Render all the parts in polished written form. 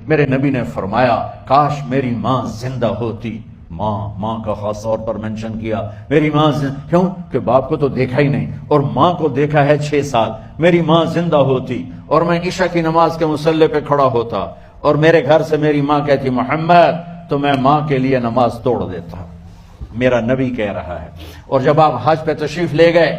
میرے نبی نے فرمایا کاش میری ماں زندہ ہوتی. ماں کا خاص طور پر منشن کیا. میری ماں کیوں کہ باپ کو تو دیکھا ہی نہیں اور ماں کو دیکھا ہے 6 سال. میری ماں زندہ ہوتی اور میں عشاء کی نماز کے مصلی پہ کھڑا ہوتا اور میرے گھر سے میری ماں کہتی محمد، تو میں ماں کے لیے نماز توڑ دیتا. میرا نبی کہہ رہا ہے. اور جب آپ حج پہ تشریف لے گئے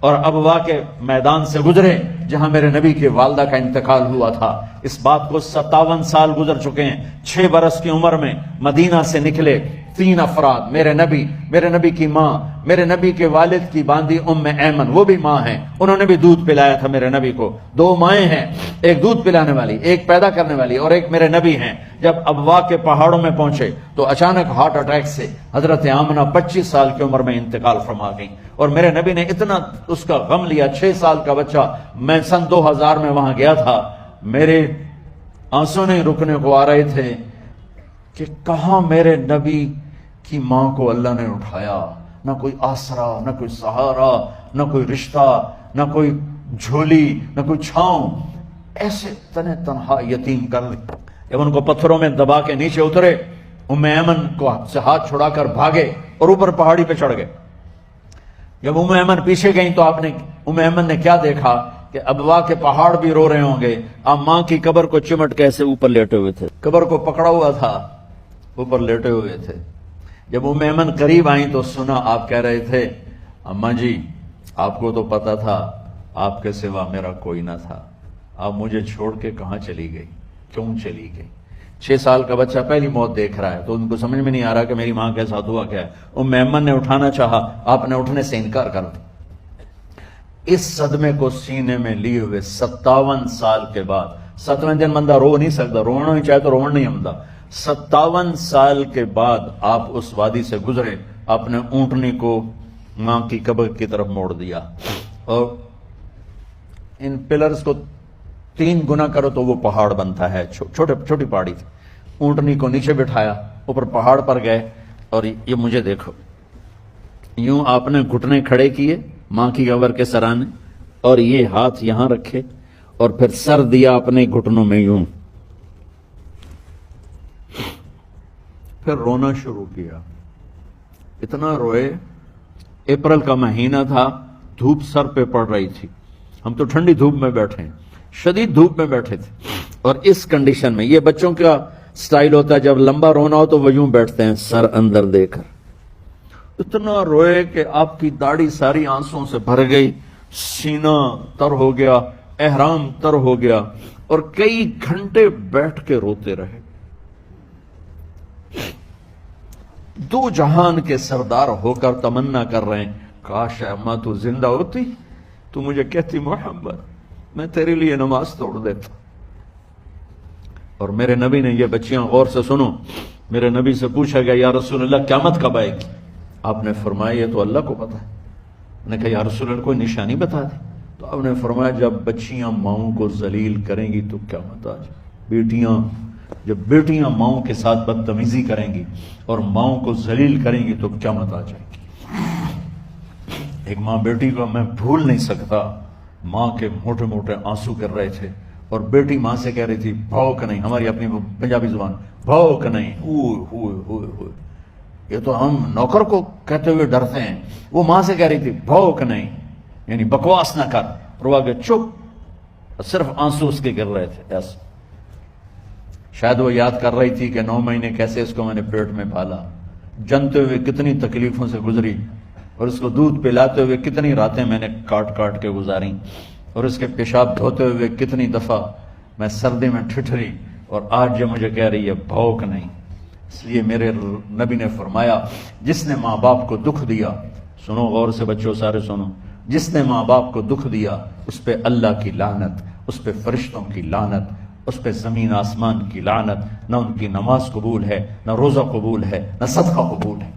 اور ابوا کے میدان سے گزرے جہاں میرے نبی کی والدہ کا انتقال ہوا تھا، اس بات کو 57 سال گزر چکے ہیں. 6 برس کی عمر میں مدینہ سے نکلے 3 افراد، میرے نبی کی ماں، میرے نبی کے والد کی باندی ام ایمن، وہ بھی ماں ہیں، انہوں نے بھی دودھ پلایا تھا میرے نبی کو. 2 مائیں ہیں، ایک دودھ پلانے والی، ایک پیدا کرنے والی، اور ایک میرے نبی ہیں. جب ابوا کے پہاڑوں میں پہنچے تو اچانک ہارٹ اٹیک سے حضرت آمنہ 25 سال کی عمر میں انتقال فرما گئی. اور میرے نبی نے اتنا اس کا غم لیا. 6 سال کا بچہ. میں سن 2000 میں وہاں گیا تھا، میرے آنسو نہیں رکنے کو آ رہے تھے کہ کہاں میرے نبی کی ماں کو اللہ نے اٹھایا. نہ کوئی آسرا، نہ کوئی سہارا، نہ کوئی رشتہ، نہ کوئی جھولی، نہ کوئی چھاؤں. ایسے تنہا یتیم کر لی. جب ان کو پتھروں میں دبا کے نیچے اترے، ام ایمن کو سے ہاتھ چھڑا کر بھاگے اور اوپر پہاڑی پہ چڑھ گئے. جب ام ایمن پیچھے گئیں تو ام ایمن نے کیا دیکھا کہ ابوا کے پہاڑ بھی رو رہے ہوں گے. آپ ماں کی قبر کو چمٹ کے ایسے اوپر لیٹے ہوئے تھے، قبر کو پکڑا ہوا تھا، اوپر لیٹے ہوئے تھے. جب ام ایمن قریب آئیں تو سنا آپ کہہ رہے تھے اماں جی آپ کو تو پتا تھا آپ کے سوا میرا کوئی نہ تھا، آپ مجھے چھوڑ کے کہاں چلی گئی، کیوں چلی گئی. 6 سال کا بچہ پہلی موت دیکھ رہا ہے تو ان کو سمجھ میں نہیں آ رہا کہ میری ماں کے ساتھ ہوا کیا ہے. ام ایمن نے اٹھانا چاہا، آپ نے اٹھنے سے انکار کر دیا. اس صدمے کو سینے میں لیے ہوئے 57 سال کے بعد، 7ویں دن بندہ رو نہیں سکتا، رونا ہی چاہے تو رونا نہیں آتا. 57 سال کے بعد آپ اس وادی سے گزرے، اپنے اونٹنی کو ماں کی قبر کی طرف موڑ دیا اور ان پلرز کو 3 گنا کرو تو وہ پہاڑ بنتا ہے. چھوٹی پہاڑی تھی. اونٹنی کو نیچے بٹھایا، اوپر پہاڑ پر گئے اور یہ مجھے دیکھو. یوں آپ نے گھٹنے کھڑے کیے ماں کی قبر کے سرانے اور یہ ہاتھ یہاں رکھے اور پھر سر دیا اپنے گھٹنوں میں یوں، پھر رونا شروع کیا. اتنا روئے. اپریل کا مہینہ تھا، دھوپ سر پہ پڑ رہی تھی، ہم تو ٹھنڈی دھوپ میں بیٹھے ہیں، شدید دھوپ میں بیٹھے تھے. اور اس کنڈیشن میں یہ بچوں کا سٹائل ہوتا ہے جب لمبا رونا ہو تو وہ یوں بیٹھتے ہیں سر اندر دے کر. اتنا روئے کہ آپ کی داڑھی ساری آنسوں سے بھر گئی، سینہ تر ہو گیا، احرام تر ہو گیا اور کئی گھنٹے بیٹھ کے روتے رہے. 2 جہان کے سردار ہو کر تمنا کر رہے ہیں کاش اماں تو زندہ ہوتی، تو مجھے کہتی محمد میں تیرے لیے نماز توڑ دیتا. اور میرے نبی نے یہ بچیاں غور سے سنو، میرے نبی سے پوچھا گیا یا رسول اللہ قیامت کب آئے گی؟ آپ نے فرمایا یہ تو اللہ کو پتا ہے. نے کہا یا رسول اللہ کوئی نشانی بتا دے. تو آپ نے فرمایا جب بچیاں ماؤں کو ذلیل کریں گی تو قیامت آ جائے. جب بیٹیاں ماؤں کے ساتھ بدتمیزی کریں گی اور ماؤں کو ذلیل کریں گی تو قیامت آ جائے گی. ایک ماں بیٹی کو میں بھول نہیں سکتا، ماں کے موٹے موٹے آنسو گر رہے تھے اور بیٹی ماں سے کہہ رہی تھی بھوک نہیں، ہماری اپنی پنجابی زبان بھوک نہیں، ہوئے. یہ تو ہم نوکر کو کہتے ہوئے ڈرتے ہیں، وہ ماں سے کہہ رہی تھی بھوک نہیں، یعنی بکواس نہ کر. رو کے چپ، صرف آنسو اس کے گر رہے تھے ایسے. شاید وہ یاد کر رہی تھی کہ 9 مہینے کیسے اس کو میں نے پیٹ میں پالا، جنتے ہوئے کتنی تکلیفوں سے گزری اور اس کو دودھ پلاتے ہوئے کتنی راتیں میں نے کاٹ کاٹ کے گزاری اور اس کے پیشاب دھوتے ہوئے کتنی دفعہ میں سردی میں ٹھٹھری، اور آج یہ مجھے کہہ رہی ہے بھوک نہیں. اس لیے میرے نبی نے فرمایا جس نے ماں باپ کو دکھ دیا، سنو غور سے بچوں سارے سنو، جس نے ماں باپ کو دکھ دیا اس پہ اللہ کی لعنت، اس پہ فرشتوں کی لعنت، اس پہ زمین آسمان کی لعنت. نہ ان کی نماز قبول ہے، نہ روزہ قبول ہے، نہ صدقہ قبول ہے.